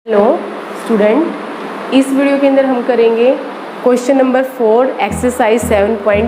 Hello student, इस video के अंदर हम करेंगे question number 4 exercise 7.1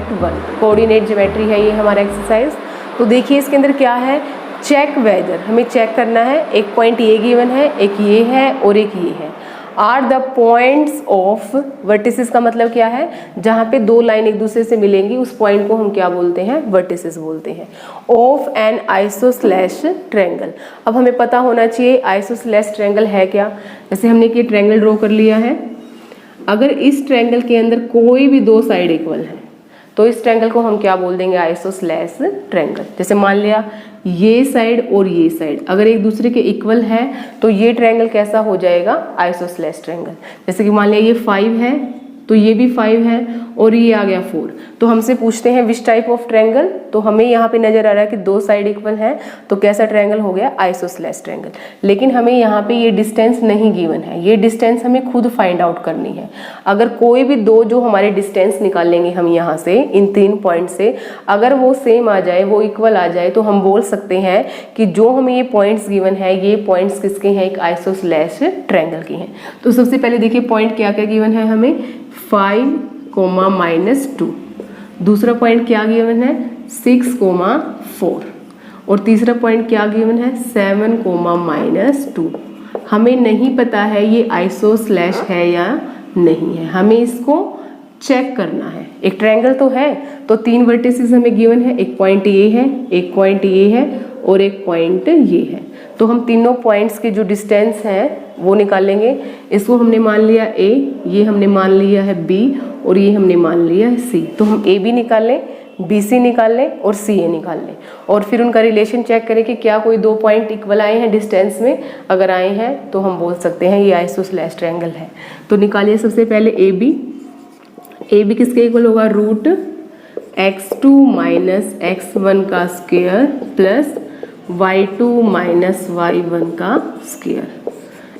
coordinate geometry है ये हमारा एक्सरसाइज। तो देखिए इसके अंदर क्या है, चेक वेदर, हमें चेक करना है। एक पॉइंट ये गिवन है, एक ये है और एक ये है। Are the points of vertices का मतलब क्या है, जहाँ पे दो लाइन एक दूसरे से मिलेंगी उस पॉइंट को हम क्या बोलते हैं, वर्टिसेस बोलते हैं। ऑफ एन आइसोस्लेश ट्रायंगल, अब हमें पता होना चाहिए आइसोस्लेश ट्रायंगल है क्या। जैसे हमने ये ट्रायंगल ड्रॉ कर लिया है, अगर इस ट्रायंगल के अंदर कोई भी दो साइड इक्वल है तो इस ट्रायंगल को हम क्या बोल देंगे, आइसोस्लेश ट्रायंगल। जैसे मान लिया ये साइड और ये साइड अगर एक दूसरे के इक्वल है तो ये ट्रायंगल कैसा हो जाएगा, आइसोस्लेश ट्रायंगल। जैसे कि मान लिया ये 5 है तो ये भी 5 है और ये आ गया 4। तो हमसे पूछते हैं विच टाइप ऑफ ट्रायंगल, तो हमें यहाँ पे नजर आ रहा है कि दो साइड इक्वल है तो कैसा ट्रायंगल हो गया, आइसोस्लेश ट्रायंगल। लेकिन हमें यहाँ पे ये डिस्टेंस नहीं गिवन है, ये डिस्टेंस हमें खुद फाइंड आउट करनी है। अगर कोई भी दो जो हमारे डिस्टेंस निकालेंगे हम यहाँ से इन 3 पॉइंट से, अगर वो सेम आ जाए, वो इक्वल आ जाए, तो हम बोल सकते हैं कि जो हमें ये पॉइंट्स गिवन है ये पॉइंट्स किसके हैं, एक आइसोस्लेश ट्रायंगल के हैं। तो सबसे पहले देखिए पॉइंट क्या क्या गिवन है हमें, 5, -2। दूसरा पॉइंट क्या गिवन है, 6, 4। और तीसरा पॉइंट क्या गिवन है, 7, -2। हमें नहीं पता है ये आइसोस्लेश है या नहीं है, हमें इसको चेक करना है। एक ट्रायंगल तो है तो 3 वर्टिसेस हमें गिवन है, एक पॉइंट ये है, एक पॉइंट ये है और एक पॉइंट ये है। तो हम तीनों पॉइंट्स के जो डिस्टेंस है वो निकालेंगे। इसको हमने मान लिया A, ये हमने मान लिया है B और ये हमने मान लिया है C। तो हम AB निकाल लें, BC निकाल लें और CA निकाल लें और फिर उनका रिलेशन चेक करें कि क्या कोई दो पॉइंट इक्वल आए हैं डिस्टेंस में। अगर आए हैं तो हम बोल सकते हैं ये आइसोस्लेश ट्रायंगल है। तो निकालिए सबसे पहले AB। AB किसके इक्वल होगा, √x2 - x1 का स्क्वायर प्लस y2 - y1 का स्क्वायर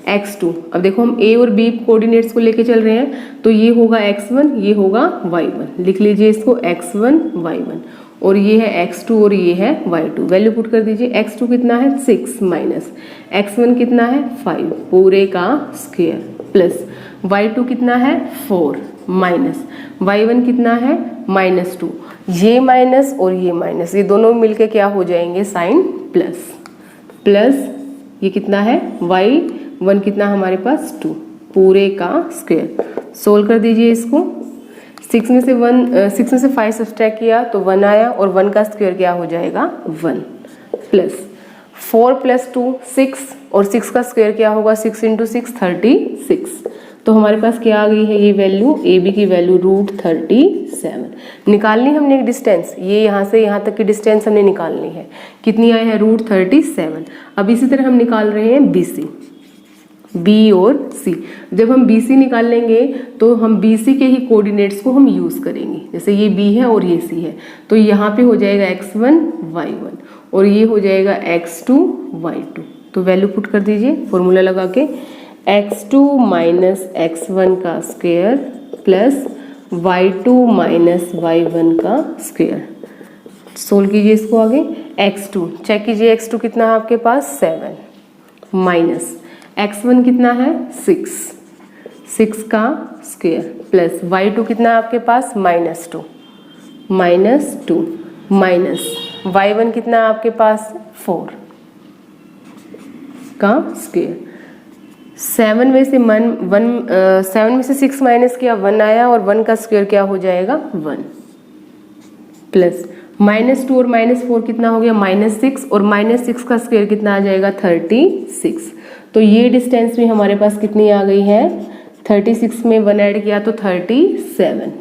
x2। अब देखो हम a और b कोऑर्डिनेट्स को लेके चल रहे हैं तो ये होगा x1, ये होगा y1। लिख लीजिए इसको x1 y1 और ये है x2 और ये है y2। वैल्यू पुट कर दीजिए, x2 कितना है 6 माइनस x1 कितना है 5 पूरे का स्क्वायर प्लस y2 कितना है 4 माइनस y1 कितना है -2। ये माइनस और ये माइनस ये दोनों मिलके क्या हो जाएंगे, साइन प्लस प्लस ये कितना है y1 कितना हमारे पास 2 पूरे का स्क्वायर। सोल्व कर दीजिए इसको, 6 में से 5 सब्ट्रैक्ट किया तो 1 आया और 1 का स्क्वायर क्या हो जाएगा 1 प्लस 4 + 2 6 और 6 का स्क्वायर क्या होगा, 6 × 6 36। तो हमारे पास क्या आ गई है ये वैल्यू, AB की वैल्यू √37। निकालनी हमने एक डिस्टेंस, ये यहाँ से यहाँ तक की डिस्टेंस हमने निकालनी है। कितनी आई है, √37। अब इसी तरह हम निकाल रहे हैं BC, B और C। जब हम BC निकाल लेंगे तो हम BC के ही कोऑर्डिनेट्स को हम यूज़ करेंगे। जैसे ये B है और ये C है तो यहाँ पे हो जाएगा x1 y1 और ये हो जाएगा x2 y2। तो वैल्यू पुट कर दीजिए फॉर्मूला लगा के, x2 - x1 का स्क्वायर प्लस y2 - y1 का स्क्वायर। सोल्व कीजिए इसको आगे, x2 चेक कीजिए, x2 कितना है आपके पास 7 माइनस x1 कितना है 6 का स्क्वायर प्लस y2 कितना है आपके पास -2 माइनस y1 कितना है आपके पास 4 का स्क्वायर। 7 में से 6 माइनस किया 1 आया और 1 का स्क्वायर क्या हो जाएगा 1 प्लस -2 और -4 कितना हो गया -6 और -6 का स्क्वायर कितना आ जाएगा 36। तो ये डिस्टेंस में हमारे पास कितनी आ गई है, 36 में 1 ऐड किया तो 37।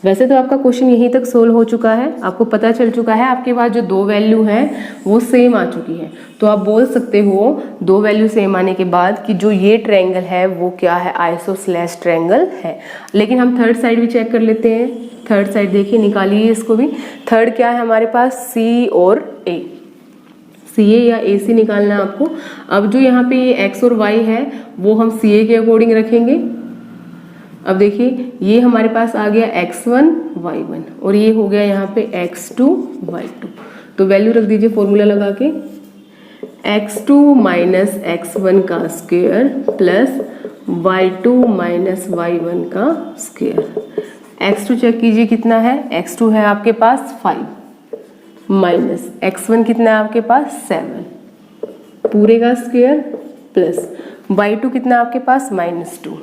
वैसे तो आपका क्वेश्चन यहीं तक सोल्व हो चुका है, आपको पता चल चुका है आपके पास जो दो वैल्यू हैं वो सेम आ चुकी है। तो आप बोल सकते हो दो वैल्यू सेम आने के बाद कि जो ये ट्रायंगल है वो क्या है, आइसोस्लेश ट्रायंगल है। लेकिन हम थर्ड साइड भी चेक कर लेते हैं। थर्ड साइड देखिए, निकालिए इसको भी। थर्ड क्या है हमारे पास, C और A, CA या AC निकालना है आपको। अब जो यहाँ पे ये x और y है वो हम CA के अकॉर्डिंग रखेंगे। अब देखिए ये हमारे पास आ गया x1 y1 और ये हो गया यहाँ पे x2 y2। तो वैल्यू रख दीजिए फॉर्मूला लगा के, x2 माइनस x1 का square plus y2 minus y1 का स्क्वायर। x2 चेक कीजिए कितना है, x2 है आपके पास 5 माइनस x1 कितना है आपके पास 7 पूरे का स्क्वायर प्लस y2 कितना है आपके पास -2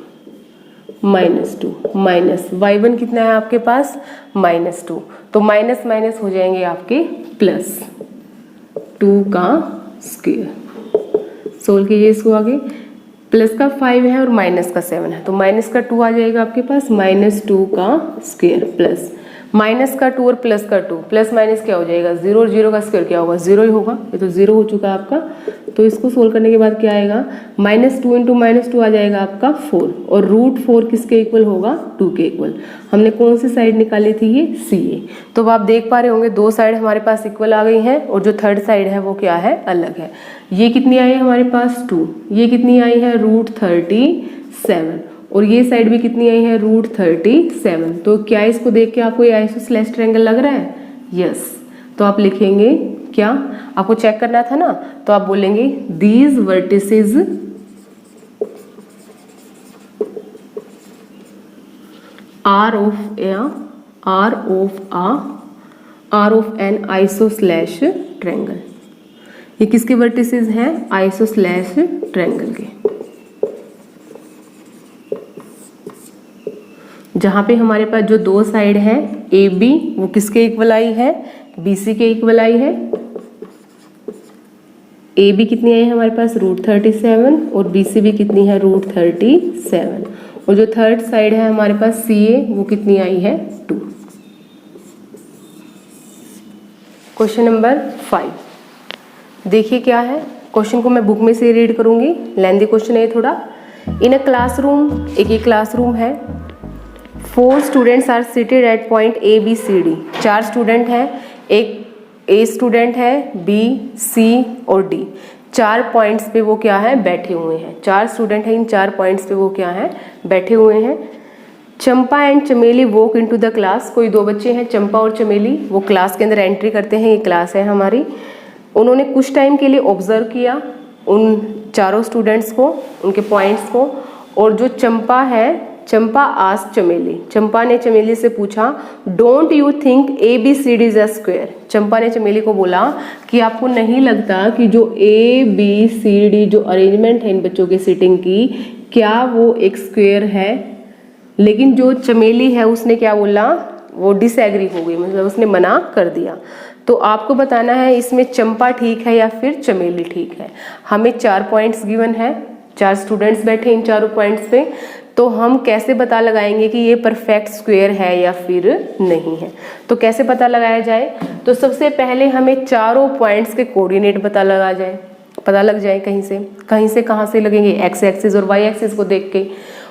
माइनस y1 कितना है आपके पास -2, तो माइनस माइनस हो जाएंगे आपके प्लस 2 का स्क्वायर। सोल्व कीजिए इसको आगे, प्लस का 5 है और माइनस का 7 है, तो माइनस का 2 आ जाएगा आपके पास -2 का स्क्वायर प्लस माइनस का 2 और प्लस का 2, प्लस माइनस क्या हो जाएगा 0 और 0 का स्क्वायर क्या होगा 0 ही होगा, ये तो 0 हो चुका है आपका। तो इसको सोल्व करने के बाद क्या आएगा -2 इंटू -2 आ जाएगा आपका 4 और √4 किसके इक्वल होगा 2 के इक्वल। हमने कौन सी साइड निकाली थी ये CA। तो अब आप देख पा रहे होंगे दो साइड हमारे पास इक्वल आ गई हैं और जो थर्ड साइड है वो क्या है अलग है। ये कितनी आई है हमारे पास 2, ये कितनी आई है √37 और ये साइड भी कितनी आई है √37। तो क्या इसको देख के आपको ये आइसोसेलेस ट्रायंगल लग रहा है? यस। तो आप लिखेंगे क्या, आपको चेक करना था ना, तो आप बोलेंगे these vertices are of an isosceles triangle. ये किसके वर्टिसेस हैं? आइसोसेलेस ट्रायंगल के, जहाँ पे हमारे पास जो दो साइड है AB वो किसके इक्वल आई है? BC के इक्वल आई है। AB कितनी आई है हमारे पास √37 और BC भी कितनी है √37 और जो थर्ड साइड है हमारे पास CA वो कितनी आई है 2। क्वेश्चन नंबर 5 देखिए क्या है। क्वेश्चन को मैं बुक में से रीड करूंगी, लेंथी क्वेश्चन है थोड़ा। इन अ क्लासरूम, एक ये क्लासरूम है, 4 students are seated at point ABCD। 4 student हैं, एक A स्टूडेंट है, B, C और D। 4 पॉइंट्स पे वो क्या है बैठे हुए हैं। 4 स्टूडेंट हैं, इन 4 पॉइंट्स पे वो क्या है बैठे हुए हैं। चंपा एंड चमेली वॉक इनटू द क्लास। कोई दो बच्चे हैं चंपा और चमेली, वो क्लास के अंदर एंट्री करते हैं, ये क्लास है हमारी। उन्होंने कुछ टाइम के लिए ऑब्जर्व किया उन चारों स्टूडेंट्स को, उनके पॉइंट्स को। और जो चंपा है, चंपा आस्क्ड चमेली, चंपा ने चमेली से पूछा don't you think ABCD is a square. Champa ने चमेली को बोला कि आपको नहीं लगता कि जो ABCD जो अरेंजमेंट है इन बच्चों के सीटिंग की, क्या वो एक स्क्वायर है? लेकिन जो चमेली है उसने क्या बोला, वो डिसएग्री हो गई, मतलब उसने मना कर दिया। तो आपको बताना है इसमें चंपा ठीक है या फिर चमेली ठीक है। हमें 4 पॉइंट्स गिवन है, 4 स्टूडेंट्स बैठे इन चारों पॉइंट्स पे, तो हम कैसे पता लगाएंगे कि ये परफेक्ट स्क्वायर है या फिर नहीं है। तो कैसे पता लगाया जाए, तो सबसे पहले हमें चारों पॉइंट्स के कोऑर्डिनेट पता लग जाए कहीं से कहाँ से लगेंगे, एक्स एक्सिस और वाई एक्सिस को देख के।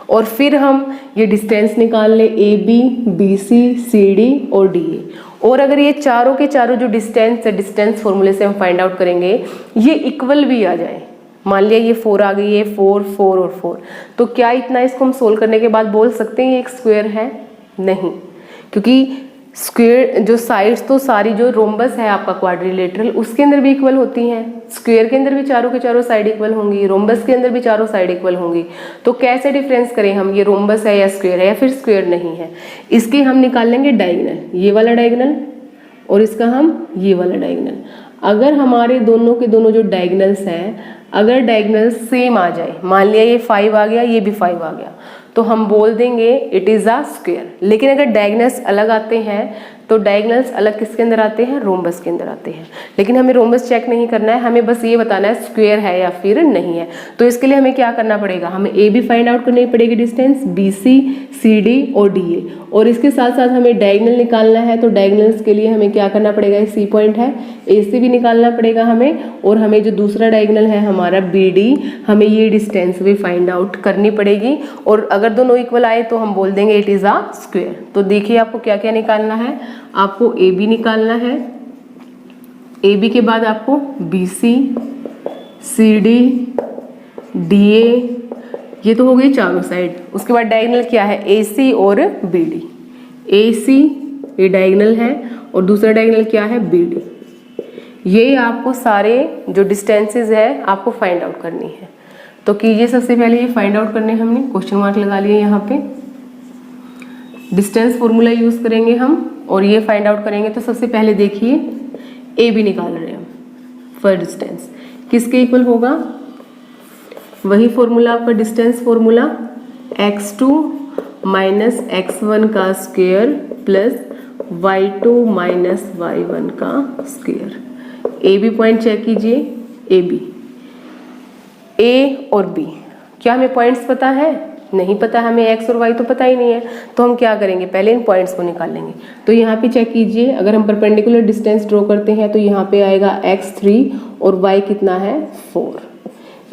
और फिर हम ये डिस्टेंस निकाल ले AB, BC, CD और DA। और अगर ये चारों के चारों जो डिस्टेंस है, डिस्टेंस फॉर्मूले से हम फाइंड आउट करेंगे, ये इक्वल भी आ जाए। मान लिया ये 4 आ गई है, 4, 4 और 4, तो क्या इतना इसको हम सोल्व करने के बाद बोल सकते हैं ये एक स्क्वायर है? नहीं, क्योंकि स्क्वायर जो साइड्स तो सारी जो रोम्बस है आपका क्वाड्रिलेटरल उसके अंदर भी इक्वल होती हैं, स्क्वायर के अंदर भी चारों के चारों साइड इक्वल होंगी, रोम्बस के अंदर भी चारों साइड इक्वल होंगी। तो कैसे डिफरेंस करें हम, ये रोम्बस है या स्क्वायर है या फिर स्क्वायर नहीं है? इसके हम निकाल लेंगे डायगोनल, ये वाला डायगोनल और इसका हम ये वाला डायगोनल। अगर हमारे दोनों के दोनों जो डायगोनल्स हैं, अगर डायगोनल सेम आ जाए, मान लिया ये 5 आ गया, ये भी 5 आ गया, तो हम बोल देंगे इट इज़ अ स्क्वायर। लेकिन अगर डायगोनल्स अलग आते हैं, तो डायगोनल्स अलग किसके अंदर आते हैं? रोम्बस के अंदर आते हैं। लेकिन हमें रोम्बस चेक नहीं करना है, हमें बस ये बताना है स्क्वायर है या फिर नहीं है। तो इसके लिए हमें क्या करना पड़ेगा, हमें AB फाइंड आउट करनी पड़ेगी, डिस्टेंस BC, CD और DA, और इसके साथ साथ हमें डायगोनल निकालना है। तो डायगोनल्स के लिए हमें क्या करना पड़ेगा, ये C पॉइंट है, AC भी निकालना पड़ेगा हमें, और हमें जो दूसरा डायगोनल है हमारा BD, हमें ये डिस्टेंस भी फाइंड आउट करनी पड़ेगी। और अगर दोनों इक्वल आए तो हम बोल देंगे इट इज़ अ स्क्वायर। तो देखिए आपको क्या क्या निकालना है, आपको AB निकालना है, AB के बाद आपको BC, CD, DA, ये तो हो गई चारों साइड। उसके बाद डायगोनल क्या है, AC और BD। AC ये डायगोनल है और दूसरा डायगोनल क्या है, BD। ये आपको सारे जो डिस्टेंसेस है आपको फाइंड आउट करनी है। तो कीजिए, सबसे पहले ये फाइंड आउट करने हमने क्वेश्चन मार्क लगा लिए यहाँ पे, डिस्टेंस फॉर्मूला यूज़ करेंगे हम और ये फाइंड आउट करेंगे। तो सबसे पहले देखिए ए बी निकाल रहे हैं हम, फॉर डिस्टेंस किसके इक्वल होगा, वही फॉर्मूला आपका distance formula x2 minus x1 का square plus y2 minus y1 का square. A B point check कीजिए, ए बी, ए और बी, क्या हमें पॉइंट्स पता है? नहीं पता, हमें x और y तो पता ही नहीं है। तो हम क्या करेंगे, पहले इन पॉइंट्स को निकाल लेंगे। तो यहाँ पे चेक कीजिए, अगर हम परपेंडिकुलर डिस्टेंस ड्रॉ करते हैं तो यहाँ पे आएगा x3 और y कितना है 4।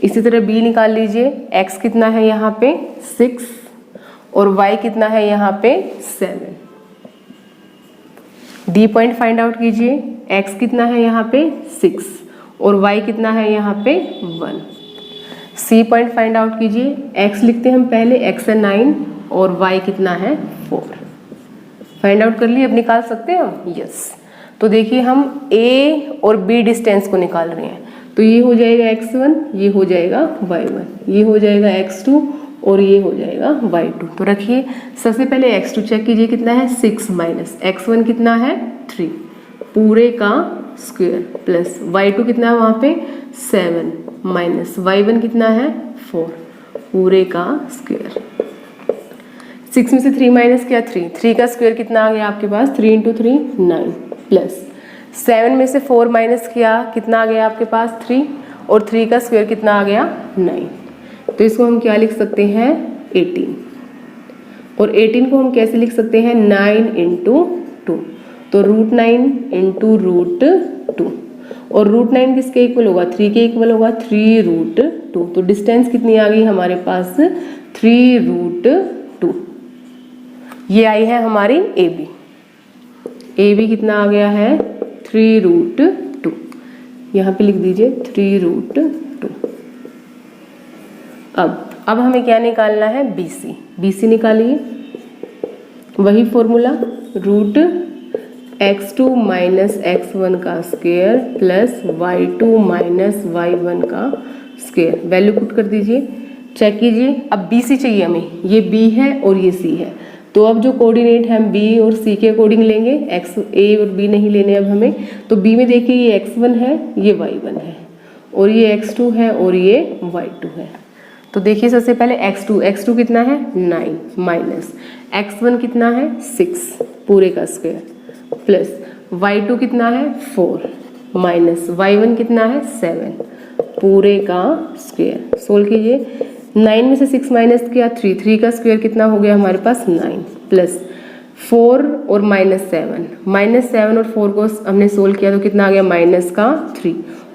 इसी तरह b निकाल लीजिए, x कितना है यहाँ पे 6 और y कितना है यहाँ पे 7। d पॉइंट फाइंड आउट कीजिए, x कितना है यहाँ पे 6 और y कितना है यहाँ पे 1। c पॉइंट फाइंड आउट कीजिए, x लिखते हैं हम पहले, x है 9 और y कितना है 4। फाइंड आउट कर लिए, अब निकाल सकते हैं हम, यस। तो देखिए हम a और b डिस्टेंस को निकाल रहे हैं। तो ये हो जाएगा x1, ये हो जाएगा y1, ये हो जाएगा x2 और ये हो जाएगा y2। तो रखिए, सबसे पहले x2 चेक कीजिए कितना है 6 माइनस x1 कितना है 3 पूरे का स्क्वायर प्लस y2 कितना है वहाँ पे 7 माइनस y1 कितना है 4 पूरे का स्क्वायर। 6 में से 3 माइनस किया 3 का स्क्वायर कितना आ गया आपके पास 3 × 3 9 प्लस 7 में से 4 माइनस किया कितना आ गया आपके पास 3 और 3 का स्क्वायर कितना आ गया 9। तो इसको हम क्या लिख सकते हैं 18 और 18 को हम कैसे लिख सकते हैं 9 × 2। तो √9 × √2 और √9 किसके इक्वल होगा 3 के इक्वल होगा 3√2। तो डिस्टेंस कितनी आ गई हमारे पास 3√2। ये आई है हमारी ए बी कितना आ गया है 3√2। यहाँ पे लिख दीजिए 3√2। अब हमें क्या निकालना है BC निकालिए, वही फॉर्मूला √x2 माइनस x1 का square plus y2 minus y1 का स्क्वायर। वैल्यू पुट कर दीजिए, चेक कीजिए। अब BC चाहिए हमें, ये B है और ये C है। तो अब जो कोऑर्डिनेट हम B और C के अकॉर्डिंग लेंगे, A और B नहीं लेने अब हमें। तो B में देखिए ये x1 है, ये y1 है और ये x2 है और ये y2 है। तो देखिए सबसे पहले x2 कितना है 9 माइनस x1 कितना है 6 पूरे का स्क्वायर प्लस y2 कितना है 4 माइनस y1 कितना है 7 पूरे का स्क्वायर। सोल्व कीजिए, 9 में से 6 माइनस किया 3 का स्क्वायर कितना हो गया हमारे पास 9 प्लस 4 और -7 और 4 को हमने सोल्व किया तो कितना आ गया -3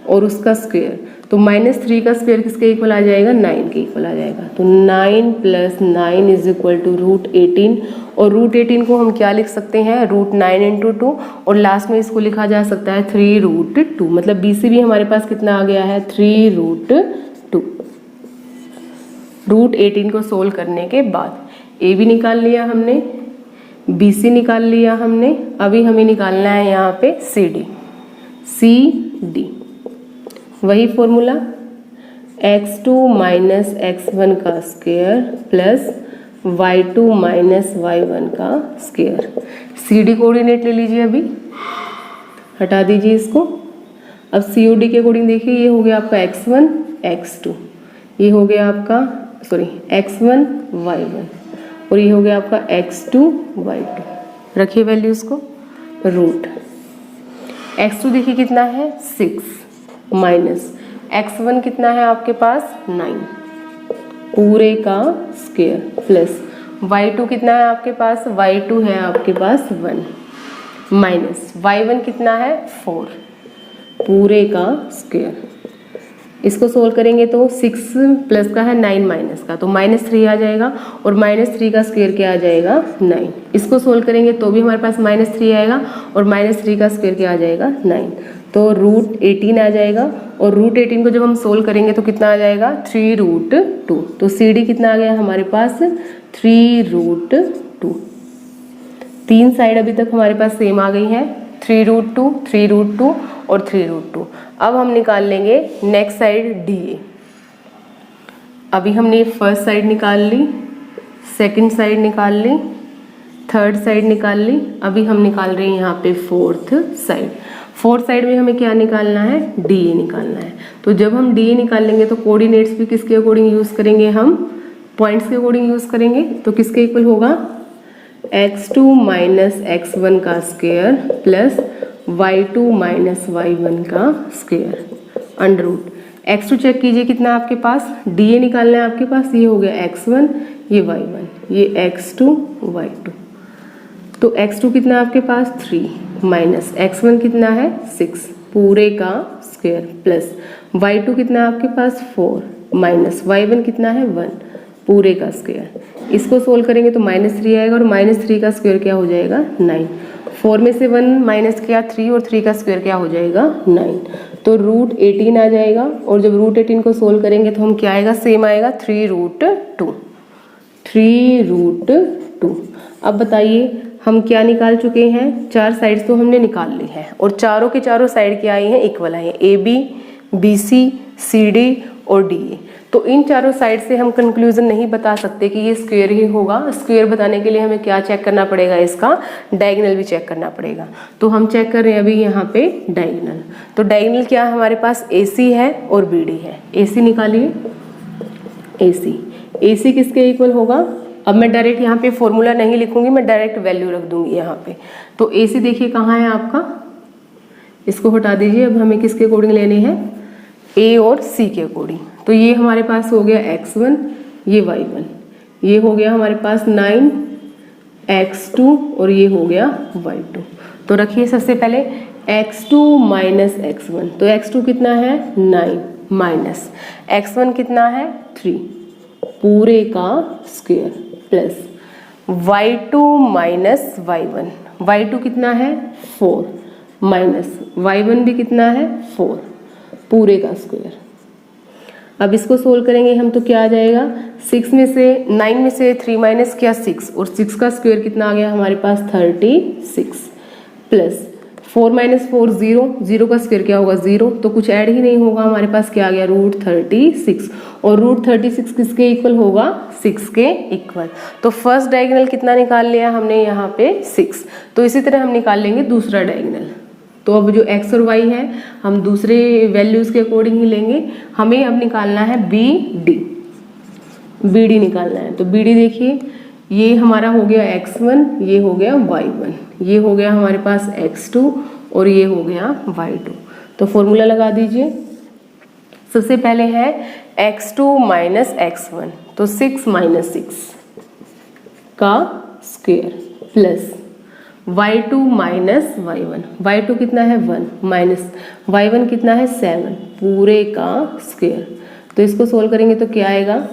और उसका स्क्वायर। तो -3 का स्क्वायर किसके इक्वल आ जाएगा 9 के इक्वल आ जाएगा। तो 9 + 9 इज इक्वल टू √18 और √18 को हम क्या लिख सकते हैं √9 × 2 और लास्ट में इसको लिखा जा सकता है 3√2। मतलब BC भी हमारे पास कितना आ गया है 3√2। √18 को सोल्व करने के बाद A भी निकाल लिया हमने, BC निकाल लिया हमने। अभी हमें निकालना है यहाँ पे CD। वही फॉर्मूला x2 माइनस x1 का square plus y2 minus y1 का स्क्वायर। CD कोऑर्डिनेट ले लीजिए, अभी हटा दीजिए इसको। अब COD के अकॉर्डिंग देखिए, ये हो गया आपका x1 x2, ये हो गया आपका x1 y1 और ये हो गया आपका x2 y2। रखिए वैल्यूज को। x2 देखिए कितना है 6 माइनस x1 कितना है आपके पास 9 पूरे का स्क्वायर प्लस y2 कितना है आपके पास y2 है आपके पास 1 माइनस y1 कितना है 4 पूरे का स्क्वायर। इसको सोल्व करेंगे तो 6 प्लस का है 9 माइनस का, तो -3 आ जाएगा और -3 का स्क्वायर क्या आ जाएगा 9। इसको सोल्व करेंगे तो भी हमारे पास -3 आएगा और -3 का स्क्वायर क्या आ जाएगा 9। तो √18 आ जाएगा और √18 को जब हम सोल्व करेंगे तो कितना आ जाएगा 3√2। तो CD कितना आ गया हमारे पास 3√2। तीन साइड अभी तक हमारे पास सेम आ गई है। 3√2, 3√2 और 3√2। अब हम निकाल लेंगे नेक्स्ट साइड DA। अभी हमने फर्स्ट साइड निकाल ली, सेकंड साइड निकाल ली, थर्ड साइड निकाल ली। अभी हम निकाल रहे हैं यहाँ पे फोर्थ साइड। फोर्थ साइड में हमें क्या निकालना है, DA निकालना है। तो जब हम DA निकाल लेंगे तो कोऑर्डिनेट्स भी किसके अकॉर्डिंग यूज़ करेंगे, हम पॉइंट्स के अकॉर्डिंग यूज़ करेंगे। तो किसके इक्वल होगा, x2 माइनस x1 का square plus y2 minus y1 का square under root. x2 check कीजिए कितना आपके पास, DA निकालना है आपके पास, ये हो गया x1, ये y1, ये x2 y2। तो x2 कितना आपके पास 3 माइनस x1 कितना है 6 पूरे का स्क्वायर प्लस y2 कितना आपके पास 4 माइनस y1 कितना है 1 पूरे का स्क्वायर। इसको सोल्व करेंगे तो -3 आएगा और -3 का स्क्वायर क्या हो जाएगा 9। 4 में से 1 माइनस किया 3 और 3 का स्क्वायर क्या हो जाएगा 9। तो √18 आ जाएगा। और जब √18 को सोल्व करेंगे तो हम क्या आएगा, सेम आएगा 3√2। 3√2। अब बताइए हम क्या निकाल चुके हैं, चार साइड्स तो हमने निकाल ली है और चारों के चारों साइड क्या आई हैं, इक्वल आई हैं, AB, BC, CD और DA। तो इन चारों साइड से हम कंक्लूजन नहीं बता सकते कि ये स्क्वायर ही होगा। स्क्वायर बताने के लिए हमें क्या चेक करना पड़ेगा, इसका डायगोनल भी चेक करना पड़ेगा। तो हम चेक कर रहे हैं अभी यहाँ पे डायगोनल। तो डायगोनल क्या है हमारे पास, AC है और BD है। AC निकालिए, AC किसके इक्वल होगा। अब मैं डायरेक्ट यहाँ पे फॉर्मूला नहीं लिखूंगी, मैं डायरेक्ट वैल्यू रख दूंगी यहाँ पे। तो AC देखिए कहाँ है आपका, इसको हटा दीजिए। अब हमें किसके अकॉर्डिंग लेने हैं, A और C के अकॉर्डिंग। तो ये हमारे पास हो गया x1, ये y1, ये हो गया हमारे पास 9 x2 और ये हो गया y2। तो रखिए सबसे पहले x2 माइनस x1, तो x2 कितना है 9 माइनस x1 कितना है 3 पूरे का square plus y2 minus y1, y2 कितना है 4 माइनस y1 भी कितना है 4 पूरे का स्क्वायर। अब इसको सोल्व करेंगे हम तो क्या आ जाएगा, 9 में से 3 माइनस किया 6 और 6 का स्क्वायर कितना आ गया हमारे पास 36 प्लस 4 माइनस 4 0 का स्क्वायर क्या होगा 0। तो कुछ ऐड ही नहीं होगा, हमारे पास क्या आ गया √36 और √36 किसके इक्वल होगा 6 के इक्वल। तो फर्स्ट डायगोनल कितना निकाल लिया हमने यहाँ पे 6। तो इसी तरह हम निकाल लेंगे दूसरा डायगोनल। तो अब जो x और y है हम दूसरे वैल्यूज़ के अकॉर्डिंग ही लेंगे। हमें अब निकालना है BD निकालना है। तो BD देखिए ये हमारा हो गया x1, ये हो गया y1, ये हो गया हमारे पास x2 और ये हो गया y2। तो फॉर्मूला लगा दीजिए। सबसे पहले है x2 माइनस x1, तो 6 माइनस 6 का square plus y2 minus y1, y2 कितना है 1 माइनस y1 कितना है 7 पूरे का स्क्वायर। तो इसको सोल्व करेंगे तो क्या आएगा,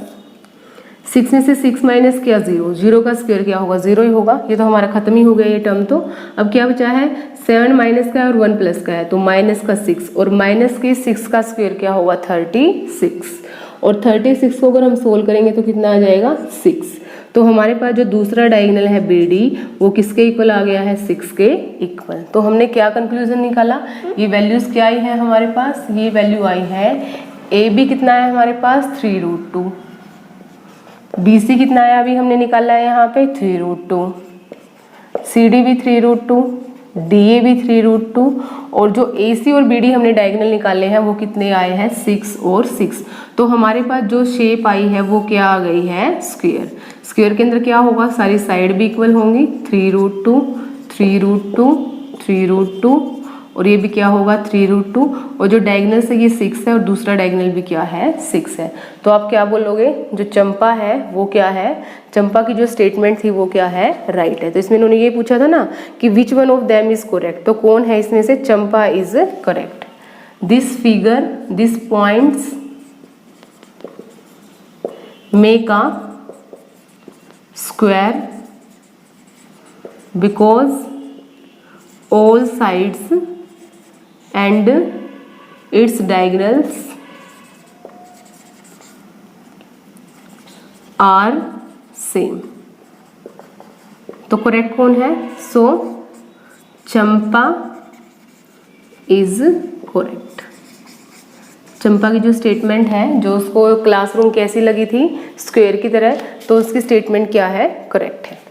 6 में से 6 माइनस किया 0 का स्क्वायर क्या होगा 0 ही होगा। ये तो हमारा खत्म ही हो गया ये टर्म। तो अब क्या बचा है 7 माइनस का है और 1 प्लस का है, तो माइनस का 6 और माइनस के 6 का स्क्वायर क्या होगा 36 और 36 को अगर हम सोल्व करेंगे तो कितना आ जाएगा 6। तो हमारे पास जो दूसरा डायगोनल है BD वो किसके इक्वल आ गया है 6 के इक्वल। तो हमने क्या कंक्लूजन निकाला, ये वैल्यूज क्या आई है हमारे पास, ये वैल्यू आई है AB कितना है हमारे पास 3√2, BC कितना है अभी हमने निकाला है यहाँ पे 3√2, CD भी 3√2, DA भी 3√2 और जो AC और BD हमने डायगोनल निकाले हैं वो कितने आए हैं 6 और 6। तो हमारे पास जो शेप आई है वो क्या आ गई है स्क्वायर। स्क्वायर के अंदर क्या होगा, सारी साइड भी इक्वल होंगी 3√2, 3√2, 3√2 और ये भी क्या होगा 3√2 और जो डायगोनल से ये 6 है और दूसरा डायगोनल भी क्या है 6 है। तो आप क्या बोलोगे, जो चंपा है वो क्या है, चंपा की जो स्टेटमेंट थी वो क्या है राइट है। तो इसमें इन्होंने ये पूछा था ना कि which one of them is correct, तो कौन है इसमें से, Champa is correct. This figure, this points make a square because all sides and its diagonals are same। तो करेक्ट कौन है, सो चंपा इज करेक्ट। चंपा की जो स्टेटमेंट है, जो उसको क्लासरूम कैसी लगी थी, स्क्वायर की तरह, तो उसकी स्टेटमेंट क्या है, करेक्ट है।